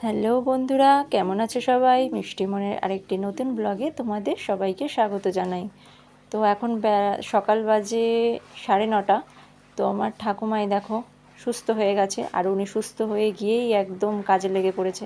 Hello বন্ধুরা, কেমন আছে সবাই? মিষ্টি মনের আরেকটি নতুন ব্লগে তোমাদের সবাইকে স্বাগত জানাই। তো এখন সকাল বাজে 9:30। তো আমার ঠাকুমাই দেখো সুস্থ হয়ে গেছে, আর উনি সুস্থ হয়ে গিয়েই একদম কাজে লেগে পড়েছে।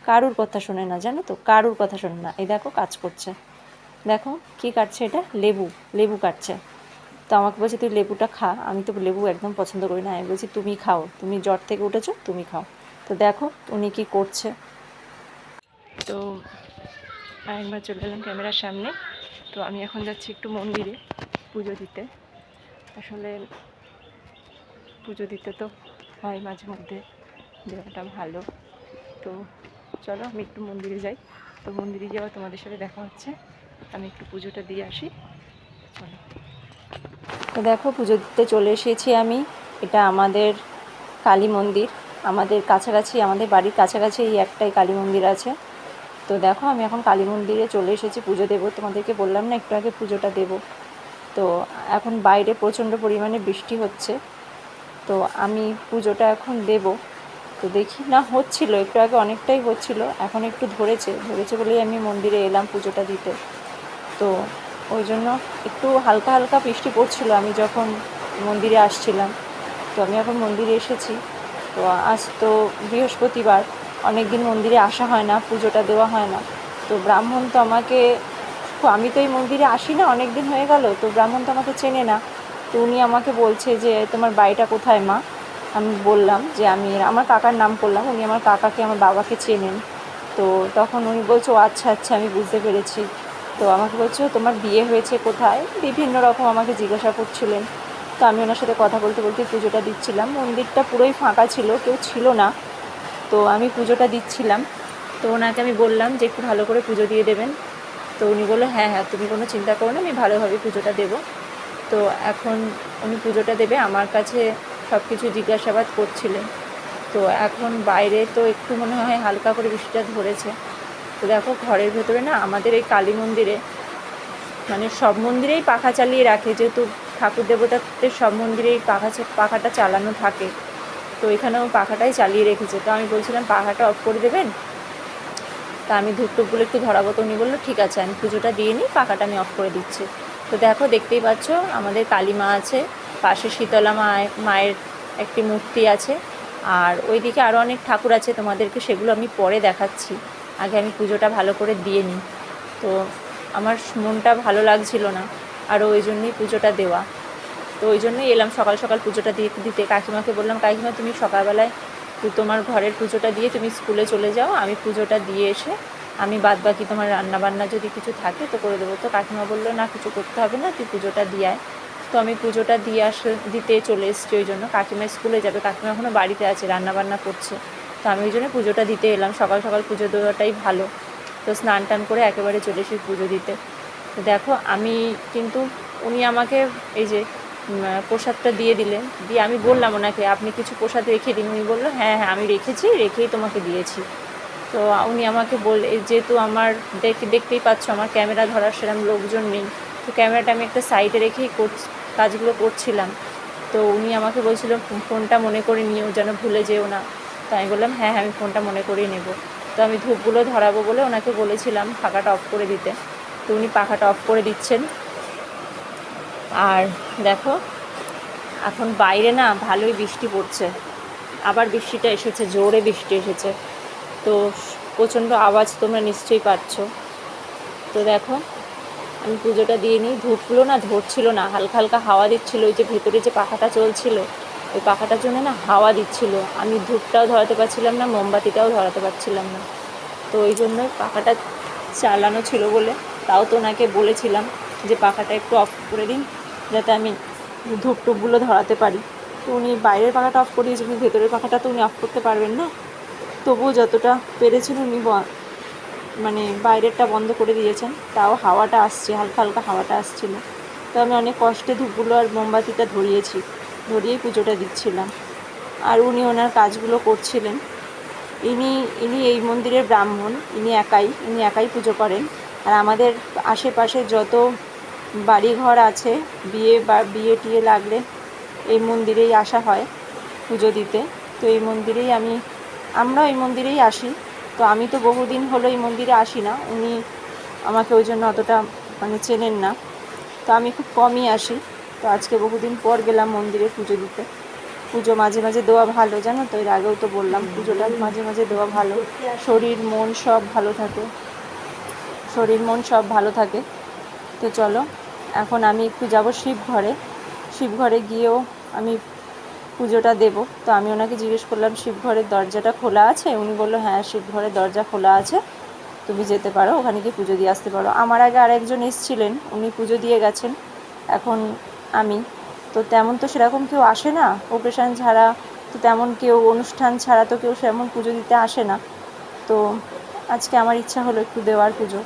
কারুর কথা শোনে না, জানো তো, কারুর কথা শোনে না। এই দেখো কাজ করছে, দেখো কি কাটছে, এটা লেবু লেবু কাটছে। তো আমাকে বলছে তুই লেবুটা খা। আমি তো লেবু একদম পছন্দ করি না। আমি বলছি তুমি খাও, তুমি জ্বর থেকে উঠেছো, তুমি খাও। তো দেখো উনি কি করছে। তো আরেকবার চলে এলাম ক্যামেরার সামনে। তো আমি এখন যাচ্ছি একটু মন্দিরে পুজো দিতে। আসলে পুজো দিতে তো হয় মাঝে মধ্যে, দেওয়াটা ভালো। তো চলো আমি একটু মন্দিরে যাই। তো মন্দিরে যাওয়া তোমাদের সাথে দেখা হচ্ছে। আমি একটু পুজোটা দিয়ে আসি, চলো। তো দেখো পুজো দিতে চলে এসেছি আমি। এটা আমাদের কালী মন্দির। আমাদের কাছাকাছি, আমাদের বাড়ির কাছাকাছি এই একটাই কালী মন্দির আছে। তো দেখো আমি এখন কালী মন্দিরে চলে এসেছি পুজো দেবো। তোমাদেরকে বললাম না একটু আগে পুজোটা দেব। তো এখন বাইরে প্রচণ্ড পরিমাণে বৃষ্টি হচ্ছে। তো আমি পুজোটা এখন দেব। তো দেখি না, হচ্ছিল একটু আগে, অনেকটাই হচ্ছিল, এখন একটু ধরেছে বলেই আমি মন্দিরে এলাম পুজোটা দিতে। তো ওই জন্য একটু হালকা হালকা বৃষ্টি পড়ছিল আমি যখন মন্দিরে আসছিলাম। তো আমি এখন মন্দিরে এসেছি। তো আজ তো বৃহস্পতিবার, অনেক দিন মন্দিরে আসা হয় না, পুজোটা দেওয়া হয় না। তো ব্রাহ্মণ তো আমাকে, আমি তো এই মন্দিরে আসি না, অনেক দিন হয়ে গেল। তো ব্রাহ্মণ তো আমাকে চেনে না। তো উনি আমাকে বলছে যে তোমার বাড়িটা কোথায় মা? আমি বললাম যে আমি আমার কাকার নাম করলাম। উনি আমার কাকাকে, আমার বাবাকে চেনেন। তো তখন উনি বলছে ও আচ্ছা আচ্ছা, আমি বুঝতে পেরেছি। তো আমাকে বলছে তোমার বিয়ে হয়েছে কোথায়, বিভিন্ন রকম আমাকে জিজ্ঞাসা করছিলেন। তো আমি ওনার সাথে কথা বলতে বলতে পুজোটা দিচ্ছিলাম। মন্দিরটা পুরোই ফাঁকা ছিল, কেউ ছিল না। তো আমি পুজোটা দিচ্ছিলাম। তো ওনাকে আমি বললাম যে একটু ভালো করে পুজো দিয়ে দেবেন। তো উনি বললো হ্যাঁ হ্যাঁ, তুমি কোনো চিন্তা করো না, আমি ভালোভাবে পুজোটা দেবো। তো এখন উনি পুজোটা দেবে, আমার কাছে সব কিছু জিজ্ঞাসাবাদ করছিলেন। তো এখন বাইরে তো একটু মনে হয় হালকা করে বৃষ্টিটা ধরেছে। তো দেখো ঘরের ভেতরে না, আমাদের এই কালী মন্দিরে, মানে সব মন্দিরেই পাখা চালিয়ে রাখে, যেহেতু ঠাকুর দেবতাদের সব মন্দিরেই পাখাটা চালানো থাকে। তো এখানেও পাখাটাই চালিয়ে রেখেছে। তো আমি বলছিলাম পাখাটা অফ করে দেবেন। তা আমি ধূপটুপগুলো একটু ধরাবো। তো উনি বললো ঠিক আছে, আমি পুজোটা দিয়ে নিই, পাখাটা আমি অফ করে দিচ্ছি। তো দেখো দেখতেই পাচ্ছ আমাদের কালী মা আছে, পাশে শীতলা মায়ের একটি মূর্তি আছে, আর ওইদিকে আরও অনেক ঠাকুর আছে, তোমাদেরকে সেগুলো আমি পরে দেখাচ্ছি। আগে আমি পুজোটা ভালো করে দিয়ে নিই। তো আমার মনটা ভালো লাগছিল না, আর ওই জন্যই পুজোটা দেওয়া। তো ওই জন্যই এলাম সকাল সকাল পুজোটা দিতে। কাকিমাকে বললাম কাকিমা তুমি সকালবেলায় তোমার ঘরের পুজোটা দিয়ে তুমি স্কুলে চলে যাও, আমি পুজোটা দিয়ে এসে আমি বাদ বাকি তোমার রান্নাবান্না যদি কিছু থাকে তো করে দেবো। তো কাকিমা বললো না কিছু করতে হবে না, তুই পুজোটা দিয়ে আয়। তো আমি পুজোটা দিতে চলে এসেছি। ওই জন্য কাকিমা স্কুলে যাবে, কাকিমা এখনও বাড়িতে আছে, রান্নাবান্না করছে। তো আমি ওই জন্য পুজোটা দিতে এলাম। সকাল সকাল পুজো দেওয়াটাই ভালো। তো স্নান টান করে একেবারে চলে এসেছি পুজো দিতে। তো দেখো আমি কিন্তু, উনি আমাকে এই যে প্রসাদটা দিয়ে দিলেন। দিয়ে আমি বললাম ওনাকে আপনি কিছু প্রসাদ রেখে দিন। উনি বললো হ্যাঁ হ্যাঁ আমি রেখেছি, রেখেই তোমাকে দিয়েছি। তো উনি আমাকে যেহেতু আমার দেখতেই পাচ্ছ আমার ক্যামেরা ধরার সেরকম লোকজন নেই, তো ক্যামেরাটা আমি একটা সাইডে রেখেই কাজগুলো করছিলাম। তো উনি আমাকে বলছিল ফোনটা মনে করে নিও, যেন ভুলে যেও না। তো আমি বললাম হ্যাঁ হ্যাঁ আমি ফোনটা মনে করেই নেব। তো আমি ধূপগুলো ধরাবো বলে ওনাকে বলেছিলাম পাখাটা অফ করে দিতে। তো উনি পাখাটা অফ করে দিচ্ছেন। আর দেখো এখন বাইরে না ভালোই বৃষ্টি পড়ছে, আবার বৃষ্টিটা এসেছে, জোরে বৃষ্টি এসেছে। তো প্রচণ্ড আওয়াজ তোমরা নিশ্চয়ই পাচ্ছ। তো দেখো আমি পুজোটা দিয়ে নিই। ধূপগুলো না ধরছিল না, হালকা হালকা হাওয়া দিচ্ছিলো। ওই যে ভেতরে যে পাখাটা চলছিল, ওই পাখাটার জন্য না হাওয়া দিচ্ছিল। আমি ধূপটাও ধরাতে পারছিলাম না, মোমবাতিটাও ধরাতে পারছিলাম না। তো ওই জন্য পাখাটা চালানো ছিল বলে, তাও তো ওনাকে বলেছিলাম যে পাখাটা একটু অফ করে দিন, যাতে আমি ধূপ টুপগুলো ধরাতে পারি। তো উনি বাইরের পাখাটা অফ করে দিয়েছেন, ভেতরের পাখাটা তো উনি অফ করতে পারবেন না। তবুও যতটা পেরেছেন উনি মানে বাইরেরটা বন্ধ করে দিয়েছেন, তাও হাওয়াটা আসছে, হালকা হালকা হাওয়াটা আসছিল। তো আমি অনেক কষ্টে ধূপগুলো আর মোমবাতিটা ধরিয়েই পুজোটা দিচ্ছিলাম। আর উনি ওনার কাজগুলো করছিলেন। ইনি এই মন্দিরের ব্রাহ্মণ, ইনি একাই পুজো করেন। আর আমাদের আশেপাশে যত বাড়িঘর আছে, বিয়ে টিয়ে লাগলে এই মন্দিরেই আসা হয় পুজো দিতে। তো এই মন্দিরেই আমরা এই মন্দিরেই আসি। তো আমি তো বহুদিন হলো এই মন্দিরে আসি না, উনি আমাকে ওই জন্য অতটা মানে চেনেন না, তো আমি খুব কমই আসি। তো আজকে বহুদিন পর গেলাম মন্দিরে পুজো দিতে। পুজো মাঝে মাঝে দেওয়া ভালো, জানো তো, এর আগেও তো বললাম পুজোটা মাঝে মাঝে দেওয়া ভালো, শরীর মন সব ভালো থাকে, শরীর মন সব ভালো থাকে। তো চলো এখন আমি একটু যাব শিবঘরে, শিবঘরে গিয়েও আমি পুজোটা দেব। তো আমি ওনাকে জিজ্ঞেস করলাম শিবঘরের দরজাটা খোলা আছে, উনি বললো হ্যাঁ শিবঘরের দরজা খোলা আছে, তুমি যেতে পারো, ওখানে গিয়ে পুজো দিয়ে আসতে পারো। আমার আগে আরেকজন এসেছিলেন, উনি পুজো দিয়ে গেছেন, এখন আমি তো তেমন তো সেরকম কেউ আসে না, অকেশান ছাড়া তো তেমন কেউ, অনুষ্ঠান ছাড়া তো কেউ সেমন পুজো দিতে আসে না। তো আজকে আমার ইচ্ছা হলো একটু দেওয়ার পুজো,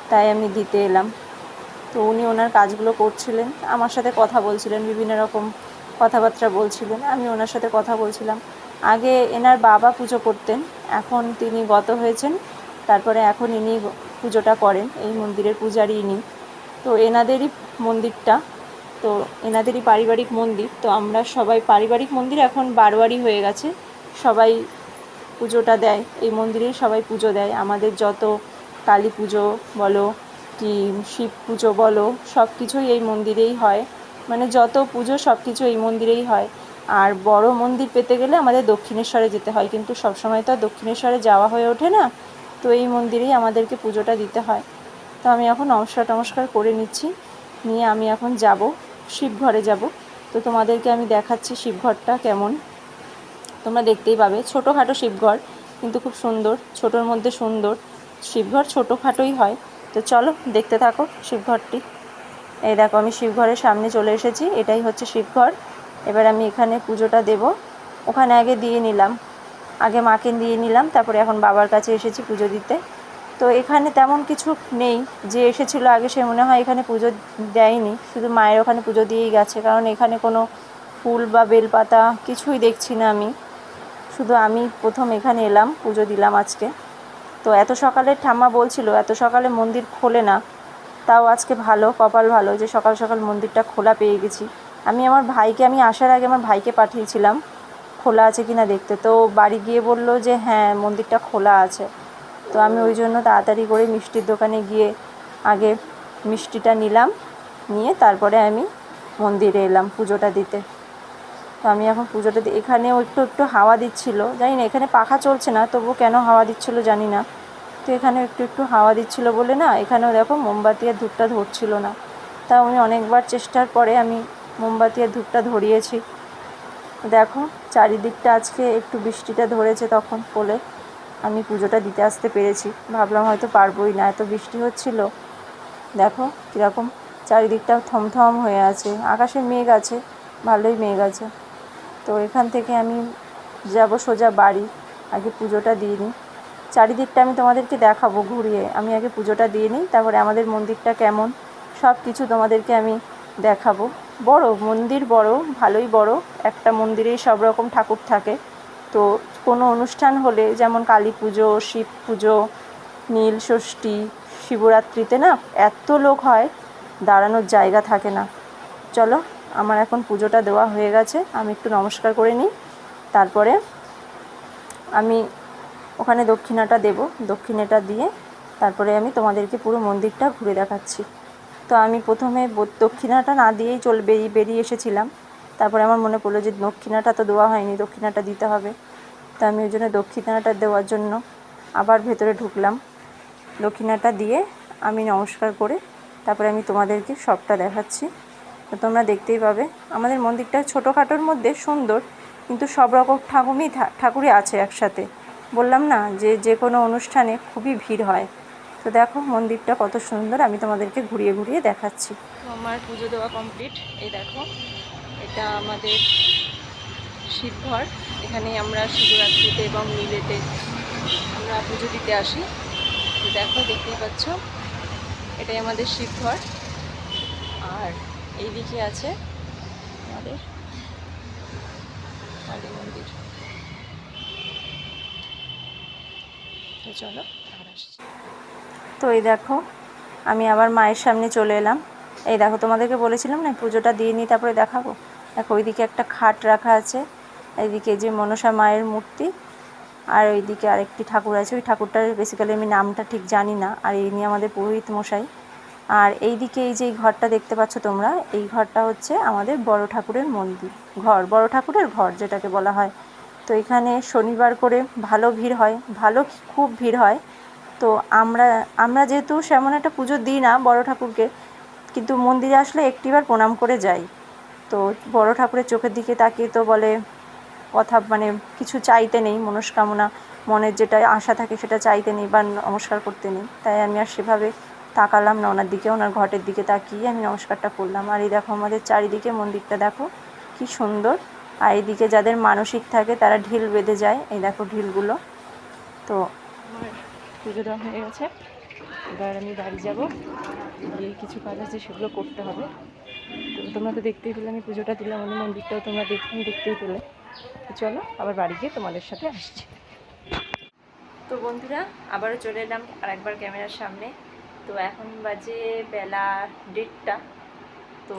তাই আমি দিতে এলাম। তো উনি ওনার কাজগুলো করছিলেন, আমার সাথে কথা বলছিলেন, বিভিন্ন রকম কথাবার্তা বলছিলেন, আমি ওনার সাথে কথা বলছিলাম। আগে এনার বাবা পুজো করতেন, এখন তিনি গত হয়েছেন, তারপরে এখন ইনি পুজোটা করেন, এই মন্দিরের পূজারী ইনি। তো এনাদেরই মন্দিরটা, তো এনাদেরই পারিবারিক মন্দির। তো আমরা সবাই পারিবারিক মন্দির এখন বারোয়ারি হয়ে গেছে, সবাই পুজোটা দেয় এই মন্দিরেই, সবাই পুজো দেয়। আমাদের যত কালী পুজো বলো কি শিব পুজো বলো, সব কিছুই এই মন্দিরেই হয়, মানে যত পুজো সব কিছু এই মন্দিরেই হয়। আর বড় মন্দির পেতে গেলে আমাদের দক্ষিণেশ্বরে যেতে হয়, কিন্তু সবসময় তো আর দক্ষিণেশ্বরে যাওয়া হয়ে ওঠে না, তো এই মন্দিরেই আমাদেরকে পুজোটা দিতে হয়। তো আমি এখন নমস্কার করে নিচ্ছি, নিয়ে আমি এখন যাব শিবঘরে যাব। তো তোমাদেরকে আমি দেখাচ্ছি শিবঘরটা কেমন, তোমরা দেখতেই পাবে। ছোটোখাটো শিবঘর, কিন্তু খুব সুন্দর, ছোটোর মধ্যে সুন্দর। শিবঘর ছোটোখাটোই হয়। তো চলো দেখতে থাকো শিবঘরটি। এই দেখো আমি শিবঘরের সামনে চলে এসেছি, এটাই হচ্ছে শিবঘর। এবার আমি এখানে পুজোটা দেব, ওখানে আগে দিয়ে নিলাম, আগে মাকে দিয়ে নিলাম, তারপরে এখন বাবার কাছে এসেছি পুজো দিতে। তো এখানে তেমন কিছু নেই, যে এসেছিলো আগে সে মনে হয় এখানে পুজো দেয়নি, শুধু মায়ের ওখানে পুজো দিয়েই গেছে, কারণ এখানে কোনো ফুল বা বেলপাতা কিছুই দেখছি না আমি, শুধু আমি প্রথম এখানে এলাম, পুজো দিলাম আজকে। তো এত সকালে ঠাম্মা বলছিল এত সকালে মন্দির খোলে না, তাও আজকে ভালো, কপাল ভালো যে সকাল সকাল মন্দিরটা খোলা পেয়ে গেছি। আমি আমার ভাইকে, আমি আসার আগে আমার ভাইকে পাঠিয়েছিলাম খোলা আছে কি না দেখতে, তো বাড়ি গিয়ে বলল যে হ্যাঁ মন্দিরটা খোলা আছে। তো আমি ওই জন্য তাড়াতাড়ি করে মিষ্টির দোকানে গিয়ে আগে মিষ্টিটা নিলাম, নিয়ে তারপরে আমি মন্দিরে এলাম পুজোটা দিতে। তো আমি এখন পুজোটা এখানেও একটু একটু হাওয়া দিচ্ছিল, জানি না এখানে পাখা চলছে না, তবু কেন হাওয়া দিচ্ছিল জানি না। তো এখানে একটু একটু হাওয়া দিচ্ছিল বলে না, এখানেও দেখো মোমবাতি আর ধূপটা ধরছিল না, তাও আমি অনেকবার চেষ্টার পরে আমি মোমবাতি আর ধূপটা ধরিয়েছি। দেখো চারিদিকটা আজকে একটু বৃষ্টিটা ধরেছে, তখন বলে আমি পুজোটা দিতে আসতে পেরেছি, ভাবলাম হয়তো পারবোই না, এত বৃষ্টি হচ্ছিল। দেখো কীরকম চারিদিকটা থমথম হয়ে আছে, আকাশে মেঘ আছে, ভালোই মেঘ আছে। তো এখান থেকে আমি যাব সোজা বাড়ি, আগে পুজোটা দিয়ে নিই, চারিদিকটা আমি তোমাদেরকে দেখাবো ঘুরিয়ে, আমি আগে পুজোটা দিয়ে নিই, তারপরে আমাদের মন্দিরটা কেমন সব কিছু তোমাদেরকে আমি দেখাবো। বড় মন্দির, বড়, ভালোই বড়, একটা মন্দিরেই সব রকম ঠাকুর থাকে। তো কোনো অনুষ্ঠান হলে যেমন কালী পুজো, শিব পুজো, নীল ষষ্ঠী, শিবরাত্রিতে না এত লোক হয়, দাঁড়ানোর জায়গা থাকে না। চলো আমার এখন পুজোটা দেওয়া হয়ে গেছে, আমি একটু নমস্কার করে নিই, তারপরে আমি ওখানে দক্ষিণাটা দেব, দক্ষিণাটা দিয়ে তারপরে আমি তোমাদেরকে পুরো মন্দিরটা ঘুরে দেখাচ্ছি। তো আমি প্রথমে দক্ষিণাটা না দিয়েই বেরিয়ে এসেছিলাম, তারপরে আমার মনে পড়লো যে দক্ষিণাটা তো দেওয়া হয়নি, দক্ষিণাটা দিতে হবে। তো আমি ওই জন্য দক্ষিণাটা দেওয়ার জন্য আবার ভেতরে ঢুকলাম, দক্ষিণাটা দিয়ে আমি নমস্কার করে তারপরে আমি তোমাদেরকে সবটা দেখাচ্ছি। তো তোমরা দেখতেই পাবে আমাদের মন্দিরটা ছোটোখাটোর মধ্যে সুন্দর, কিন্তু সব রকম ঠাকুরই আছে একসাথে। বললাম না যে যে কোনো অনুষ্ঠানে খুবই ভিড় হয়। তো দেখো মন্দিরটা কত সুন্দর, আমি তোমাদেরকে ঘুরিয়ে ঘুরিয়ে দেখাচ্ছি। তো আমার পুজো দেওয়া কমপ্লিট, এই দেখো এটা আমাদের শিবঘর, এখানে আমরা শিবরাত্রিতে এবং নীলেতে আমরা পুজো দিতে আসি। তো দেখো দেখতেই পাচ্ছ এটাই আমাদের শিবঘর, আর এই দিকে আছে আমাদের কালী মন্দির। তো চলো আবার আসছি। তো এই দেখো আমি আবার মায়ের সামনে চলে এলাম, এই দেখো তোমাদেরকে বলেছিলাম না পুজোটা দিয়ে নিই তারপরে দেখাবো। দেখো ওইদিকে একটা খাট রাখা আছে, এইদিকে যে মনসা মায়ের মূর্তি, আর ওইদিকে আরেকটি ঠাকুর আছে, ওই ঠাকুরটার বেসিক্যালি আমি নামটা ঠিক জানি না। আর এই নিয়ে আমাদের পুরোহিত মশাই। আর এইদিকে এই যে এই ঘরটা দেখতে পাচ্ছ তোমরা, এই ঘরটা হচ্ছে আমাদের বড় ঠাকুরের মন্দির, বড় ঠাকুরের ঘর যেটাকে বলা হয়। তো এখানে শনিবার করে ভালো ভিড় হয়, খুব ভিড় হয়। তো আমরা যেহেতু সেমন একটা পুজো দিই না বড় ঠাকুরকে, কিন্তু মন্দিরে আসলে একটিবার প্রণাম করে যাই। তো বড় ঠাকুরের চোখের দিকে তাকিয়ে তো বলে কথা, মানে কিছু চাইতে নেই, মনস্কামনা মনের যেটা আশা থাকে সেটা চাইতে নেই বা নমস্কার করতে নেই। তাই আমি আর সেভাবে তাকালাম না ওনার দিকে, ওনার ঘটের দিকে তাকিয়ে আমি নমস্কারটা করলাম। আর এই দেখো আমাদের চারিদিকে মন্দিরটা দেখো কি সুন্দর। আর এইদিকে যাদের মানসিক থাকে তারা ঢিল বেঁধে যায়, এই দেখো ঢিলগুলো। তো আমার পুজো দেওয়া হয়ে গেছে, এবার আমি বাড়ি যাব, গিয়ে কিছু কাজ আছে সেগুলো করতে হবে। তো তোমরা তো দেখতেই পেলে আমি পুজোটা দিলাম, আমি মন্দিরটাও তোমরা দেখতেই পেলে। তো চলো আবার বাড়ি গিয়ে তোমাদের সাথে আসছি। তো বন্ধুরা আবারও চলে এলাম আরেকবার ক্যামেরার সামনে। তো এখন বাজে বেলা 1:30। তো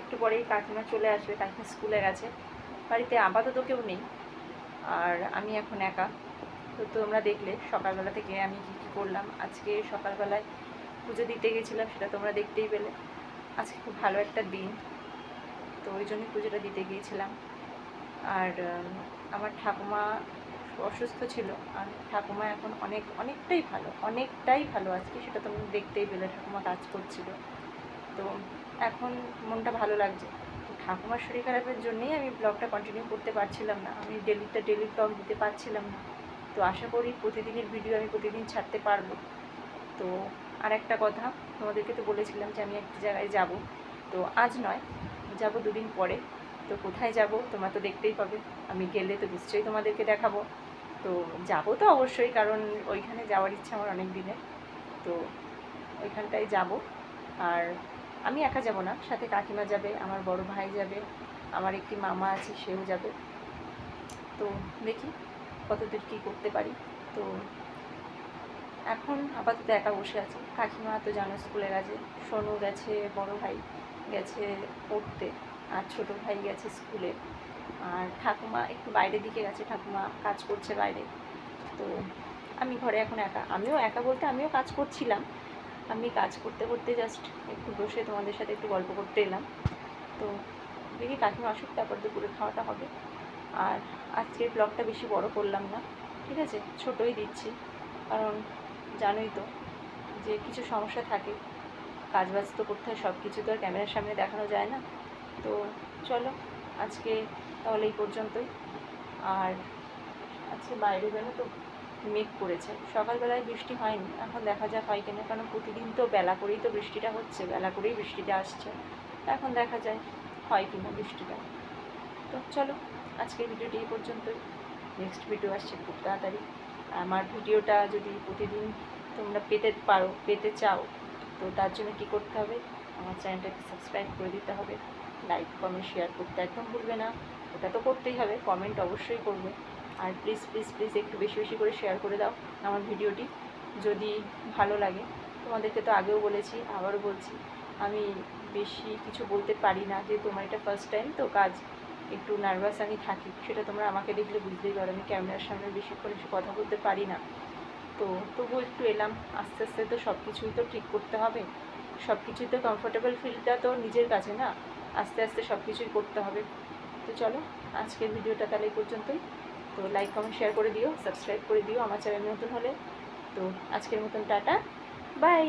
একটু পরেই কাকিমা চলে আসবে, কাকিমা স্কুলে গেছে, বাড়িতে আপাতত কেউ নেই, আর আমি এখন একা। তো তোমরা দেখলে সকালবেলা থেকে আমি কী করলাম। আজকে সকালবেলায় পুজো দিতে গেছিলাম, সেটা তোমরা দেখতেই পেলে। আজকে খুব ভালো একটা দিন, তো ওই জন্যই পুজোটা দিতে গিয়েছিলাম। আর আমার ঠাকুমা অসুস্থ ছিল, আর ঠাকুমা এখন অনেকটাই ভালো আজকে, সেটা তোমরা দেখতেই পেলে। ঠাকুমা কাজ করছিল, তো এখন মনটা ভালো লাগছে। তো ঠাকুমার শরীর খারাপের জন্যেই আমি ব্লগটা কন্টিনিউ করতে পারছিলাম না, আমি ডেলি ব্লগ দিতে পারছিলাম না। তো আশা করি প্রতিদিনের ভিডিও আমি প্রতিদিন ছাড়তে পারবো। তো আর একটা কথা, তোমাদেরকে তো বলেছিলাম যে আমি একটা জায়গায় যাব, তো আজ নয়, যাব 2 দিন পরে। তো কোথায় যাব তোমরা তো দেখতেই পাবে, আমি গেলে তো নিশ্চয়ই তোমাদেরকে দেখাবো। তো যাব তো অবশ্যই, কারণ ওইখানে যাওয়ার ইচ্ছা আমার অনেক দিনের। তো ওইখানটায় যাব, আর আমি একা যাব না, সাথে কাকিমা যাবে, আমার বড় ভাই যাবে, আমার একটি মামা আছে সেও যাবে। তো দেখি কতদূর কী করতে পারি। তো এখন আপাতত একা বসে আছি। কাকিমা তো জানো স্কুলে গেছে, সোনু গেছে, বড় ভাই গেছে পড়তে, আর ছোটো ভাই গেছে স্কুলে, আর ঠাকুমা একটু বাইরের দিকে গেছে, ঠাকুমা কাজ করছে বাইরে। তো আমি ঘরে এখন একা। আমিও একা বলতে আমিও কাজ করছিলাম, আমি কাজ করতে করতে জাস্ট একটু বসে তোমাদের সাথে একটু গল্প করতে এলাম। তো দেখি কাকিমা আসুক, তারপর দুপুরে খাওয়াটা হবে। আর আজকের ব্লগটা বেশি বড় করলাম না, ঠিক আছে, ছোটোই দিচ্ছি, কারণ জানোই তো যে কিছু সমস্যা থাকে, কাজবাজ তো করতে হয়, সব কিছু তো আর ক্যামেরার সামনে দেখানো যায় না। তো চলো আজকে তাহলে এই পর্যন্তই। আর আজকে বাইরে যেন তো মেঘ করেছে, সকালবেলায় বৃষ্টি হয়নি, এখন দেখা যাক হয় কিনা, কারণ প্রতিদিন তো বেলা করেই তো বৃষ্টিটা হচ্ছে, বেলা করেই বৃষ্টিটা আসছে। এখন দেখা যায় হয় কিনা বৃষ্টিটা। তো চলো আজকের ভিডিওটি এই পর্যন্তই, নেক্সট ভিডিও আসছে খুব তাড়াতাড়ি। আমার ভিডিওটা যদি প্রতিদিন তোমরা পেতে চাও, তো তার জন্য কী করতে হবে, আমার চ্যানেলটাকে সাবস্ক্রাইব করে দিতে হবে, লাইক কমেন্ট শেয়ার করতে একদম ভুলবে না, ওটা তো করতেই হবে, কমেন্ট অবশ্যই করবে। আর প্লিজ প্লিজ প্লিজ একটু বেশি বেশি করে শেয়ার করে দাও আমার ভিডিওটি, যদি ভালো লাগে। তোমাদেরকে তো আগেও বলেছি, আবারও বলছি, আমি বেশি কিছু বলতে পারি না, যেহেতু আমার এটা ফার্স্ট টাইম, তো কাজ একটু নার্ভাস আমি থাকি, সেটা তোমরা আমাকে দেখলে বুঝতেই পারো। আমি ক্যামেরার সামনে বেশিক্ষণ এসে কথা বলতে পারি না, তো তবুও একটু এলাম। আস্তে আস্তে তো সব কিছুই তো ঠিক করতে হবে, সব কিছুই তো কমফোর্টেবল ফিলটা তো নিজের কাছে না, আস্তে আস্তে সব কিছুই করতে হবে। তো চলো আজকের ভিডিওটা তাহলে এই পর্যন্তই। তো লাইক কমেন্ট শেয়ার করে দিও, সাবস্ক্রাইব করে দিও আমার চ্যানেল নতুন হলে। তো আজকের মতন টাটা, বাই।